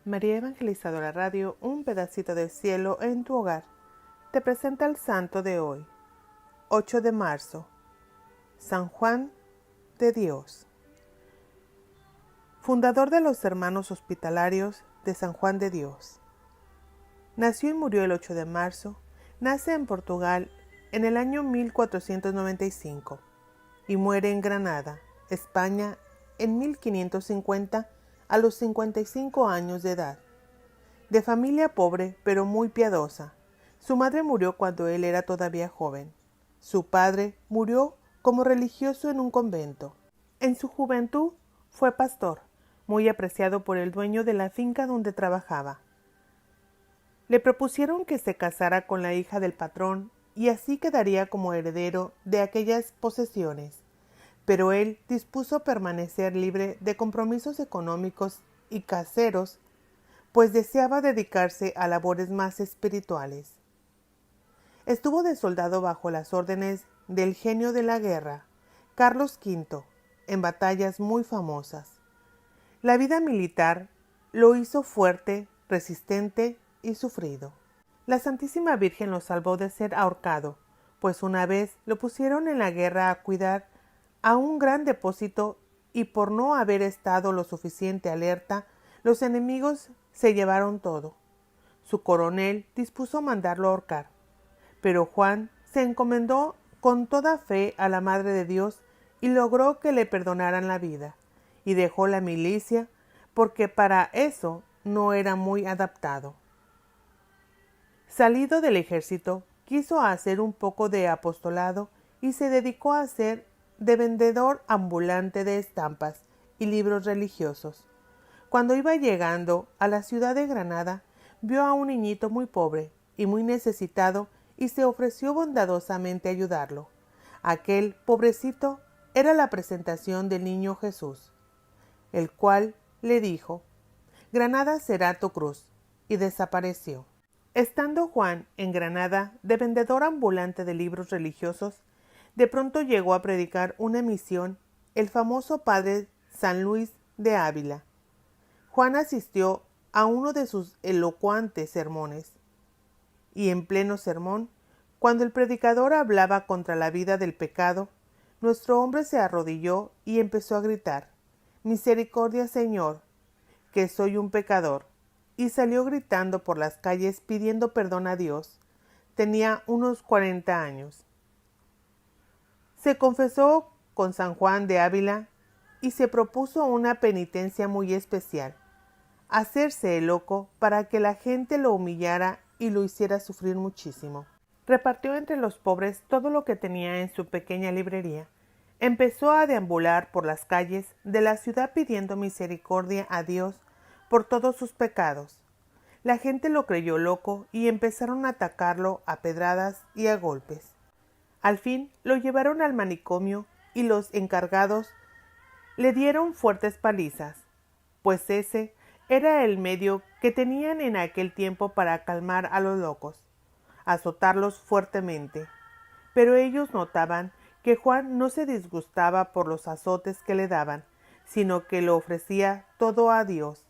María Evangelizadora Radio, un pedacito del cielo en tu hogar, te presenta el santo de hoy, 8 de marzo, San Juan de Dios. Fundador de los Hermanos Hospitalarios de San Juan de Dios. Nació y murió el 8 de marzo, nace en Portugal en el año 1495 y muere en Granada, España, en 1550 a los 55 años de edad. De familia pobre pero muy piadosa. Su madre murió cuando él era todavía joven. Su padre murió como religioso en un convento. En su juventud fue pastor, muy apreciado por el dueño de la finca donde trabajaba. Le propusieron que se casara con la hija del patrón y así quedaría como heredero de aquellas posesiones, pero él dispuso permanecer libre de compromisos económicos y caseros, pues deseaba dedicarse a labores más espirituales. Estuvo de soldado bajo las órdenes del genio de la guerra, Carlos V, en batallas muy famosas. La vida militar lo hizo fuerte, resistente y sufrido. La Santísima Virgen lo salvó de ser ahorcado, pues una vez lo pusieron en la guerra a cuidar a un gran depósito y por no haber estado lo suficiente alerta, los enemigos se llevaron todo. Su coronel dispuso mandarlo ahorcar, pero Juan se encomendó con toda fe a la Madre de Dios y logró que le perdonaran la vida, y dejó la milicia porque para eso no era muy adaptado. Salido del ejército, quiso hacer un poco de apostolado y se dedicó a ser de vendedor ambulante de estampas y libros religiosos. Cuando iba llegando a la ciudad de Granada, vio a un niñito muy pobre y muy necesitado y se ofreció bondadosamente a ayudarlo. Aquel pobrecito era la presentación del niño Jesús, el cual le dijo: «Granada será tu cruz», y desapareció. Estando Juan en Granada de vendedor ambulante de libros religiosos, de pronto llegó a predicar una misión el famoso padre San Luis de Ávila. Juan asistió a uno de sus elocuentes sermones, y en pleno sermón, cuando el predicador hablaba contra la vida del pecado, nuestro hombre se arrodilló y empezó a gritar: «Misericordia, Señor, que soy un pecador», y salió gritando por las calles pidiendo perdón a Dios. Tenía unos 40 años. Se confesó con San Juan de Ávila y se propuso una penitencia muy especial: hacerse el loco para que la gente lo humillara y lo hiciera sufrir muchísimo. Repartió entre los pobres todo lo que tenía en su pequeña librería. Empezó a deambular por las calles de la ciudad pidiendo misericordia a Dios por todos sus pecados. La gente lo creyó loco y empezaron a atacarlo a pedradas y a golpes. Al fin lo llevaron al manicomio y los encargados le dieron fuertes palizas, pues ese era el medio que tenían en aquel tiempo para calmar a los locos, azotarlos fuertemente. Pero ellos notaban que Juan no se disgustaba por los azotes que le daban, sino que lo ofrecía todo a Dios.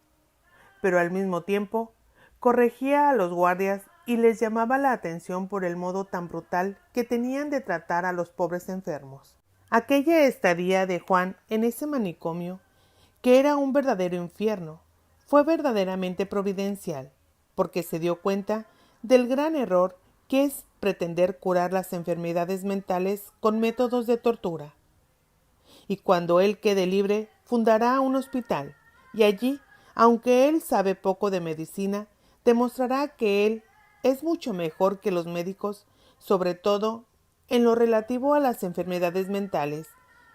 Pero al mismo tiempo corregía a los guardias y les llamaba la atención por el modo tan brutal que tenían de tratar a los pobres enfermos. Aquella estadía de Juan en ese manicomio, que era un verdadero infierno, fue verdaderamente providencial, porque se dio cuenta del gran error que es pretender curar las enfermedades mentales con métodos de tortura. Y cuando él quede libre, fundará un hospital, y allí, aunque él sabe poco de medicina, demostrará que él es mucho mejor que los médicos, sobre todo en lo relativo a las enfermedades mentales,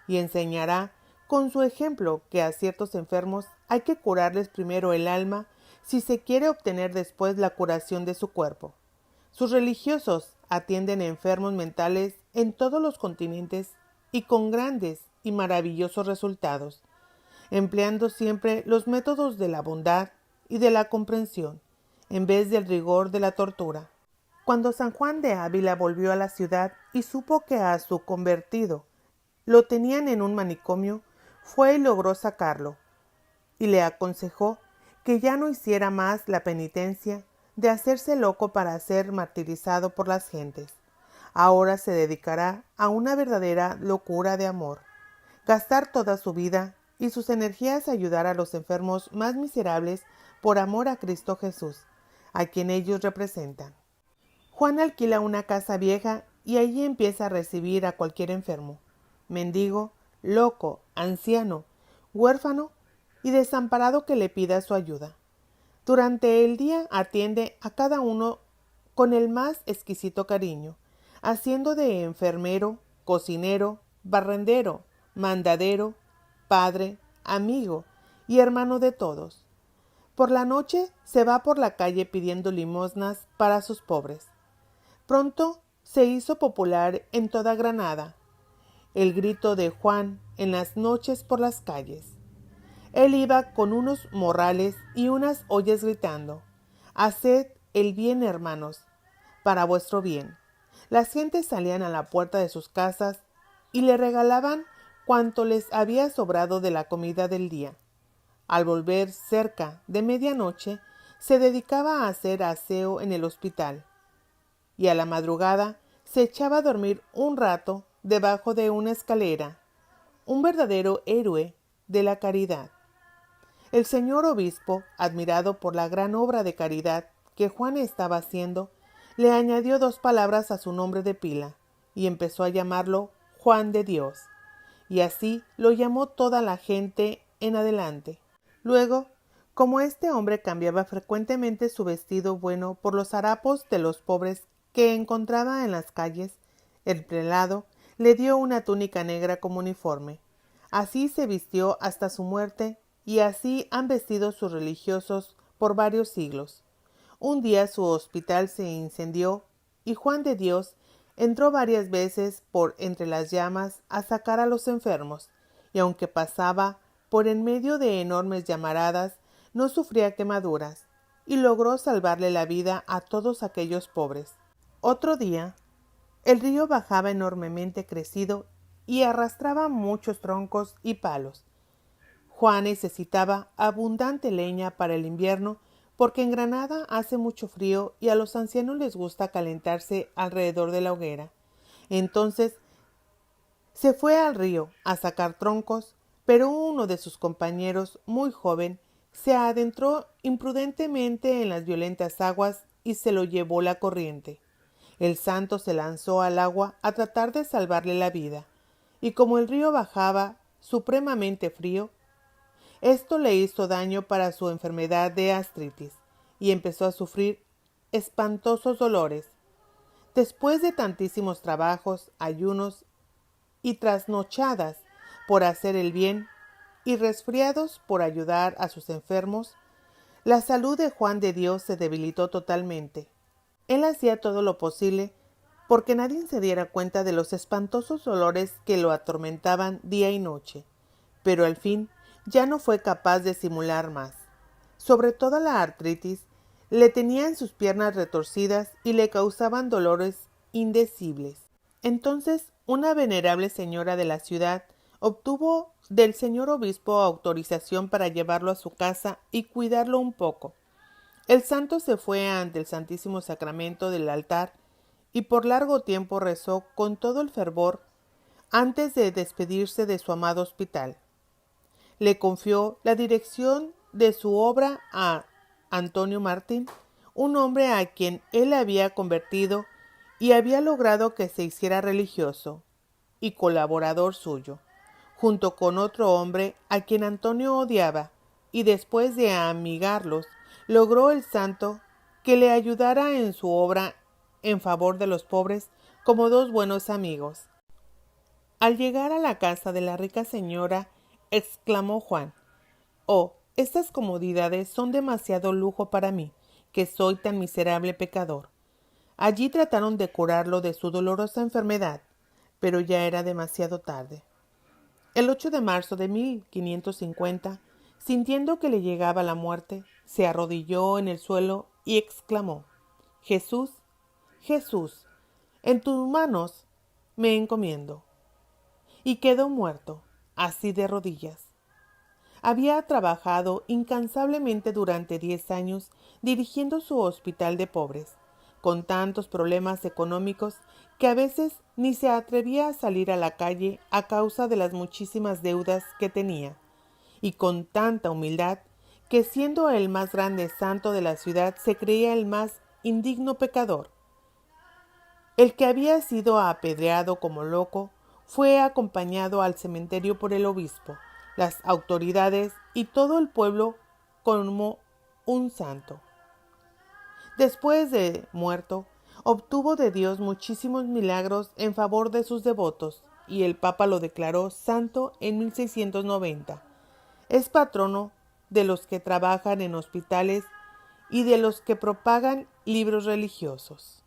y enseñará con su ejemplo que a ciertos enfermos hay que curarles primero el alma si se quiere obtener después la curación de su cuerpo. Sus religiosos atienden enfermos mentales en todos los continentes y con grandes y maravillosos resultados, empleando siempre los métodos de la bondad y de la comprensión, en vez del rigor de la tortura. Cuando San Juan de Ávila volvió a la ciudad y supo que a su convertido lo tenían en un manicomio, fue y logró sacarlo, y le aconsejó que ya no hiciera más la penitencia de hacerse loco para ser martirizado por las gentes. Ahora se dedicará a una verdadera locura de amor, gastar toda su vida y sus energías a ayudar a los enfermos más miserables por amor a Cristo Jesús, a quien ellos representan. Juan alquila una casa vieja y allí empieza a recibir a cualquier enfermo, mendigo, loco, anciano, huérfano y desamparado que le pida su ayuda. Durante el día atiende a cada uno con el más exquisito cariño, haciendo de enfermero, cocinero, barrendero, mandadero, padre, amigo y hermano de todos. Por la noche se va por la calle pidiendo limosnas para sus pobres. Pronto se hizo popular en toda Granada el grito de Juan en las noches por las calles. Él iba con unos morrales y unas ollas gritando: «Haced el bien, hermanos, para vuestro bien». Las gentes salían a la puerta de sus casas y le regalaban cuanto les había sobrado de la comida del día. Al volver cerca de medianoche, se dedicaba a hacer aseo en el hospital, y a la madrugada se echaba a dormir un rato debajo de una escalera, un verdadero héroe de la caridad. El señor obispo, admirado por la gran obra de caridad que Juan estaba haciendo, le añadió 2 palabras a su nombre de pila y empezó a llamarlo Juan de Dios, y así lo llamó toda la gente en adelante. Luego, como este hombre cambiaba frecuentemente su vestido bueno por los harapos de los pobres que encontraba en las calles, el prelado le dio una túnica negra como uniforme. Así se vistió hasta su muerte, y así han vestido sus religiosos por varios siglos. Un día su hospital se incendió y Juan de Dios entró varias veces por entre las llamas a sacar a los enfermos, y aunque pasaba por en medio de enormes llamaradas, no sufría quemaduras, y logró salvarle la vida a todos aquellos pobres. Otro día, el río bajaba enormemente crecido y arrastraba muchos troncos y palos. Juan necesitaba abundante leña para el invierno, porque en Granada hace mucho frío y a los ancianos les gusta calentarse alrededor de la hoguera. Entonces se fue al río a sacar troncos, pero uno de sus compañeros, muy joven, se adentró imprudentemente en las violentas aguas y se lo llevó la corriente. El santo se lanzó al agua a tratar de salvarle la vida, y como el río bajaba supremamente frío, esto le hizo daño para su enfermedad de artritis, y empezó a sufrir espantosos dolores. Después de tantísimos trabajos, ayunos y trasnochadas por hacer el bien, y resfriados por ayudar a sus enfermos, la salud de Juan de Dios se debilitó totalmente. Él hacía todo lo posible porque nadie se diera cuenta de los espantosos dolores que lo atormentaban día y noche, pero al fin ya no fue capaz de simular más. Sobre todo la artritis le tenía en sus piernas retorcidas y le causaban dolores indecibles. Entonces una venerable señora de la ciudad obtuvo del señor obispo autorización para llevarlo a su casa y cuidarlo un poco. El santo se fue ante el Santísimo Sacramento del altar y por largo tiempo rezó con todo el fervor antes de despedirse de su amado hospital. Le confió la dirección de su obra a Antonio Martín, un hombre a quien él había convertido y había logrado que se hiciera religioso y colaborador suyo, junto con otro hombre a quien Antonio odiaba, y después de amigarlos, logró el santo que le ayudara en su obra en favor de los pobres como 2 buenos amigos. Al llegar a la casa de la rica señora, exclamó Juan: «Oh, estas comodidades son demasiado lujo para mí, que soy tan miserable pecador». Allí trataron de curarlo de su dolorosa enfermedad, pero ya era demasiado tarde. El 8 de marzo de 1550, sintiendo que le llegaba la muerte, se arrodilló en el suelo y exclamó: «Jesús, Jesús, en tus manos me encomiendo». Y quedó muerto, así de rodillas. Había trabajado incansablemente durante 10 años dirigiendo su hospital de pobres, con tantos problemas económicos que a veces ni se atrevía a salir a la calle a causa de las muchísimas deudas que tenía, y con tanta humildad que siendo el más grande santo de la ciudad se creía el más indigno pecador. El que había sido apedreado como loco fue acompañado al cementerio por el obispo, las autoridades y todo el pueblo como un santo. Después de muerto, obtuvo de Dios muchísimos milagros en favor de sus devotos y el Papa lo declaró santo en 1690. Es patrono de los que trabajan en hospitales y de los que propagan libros religiosos.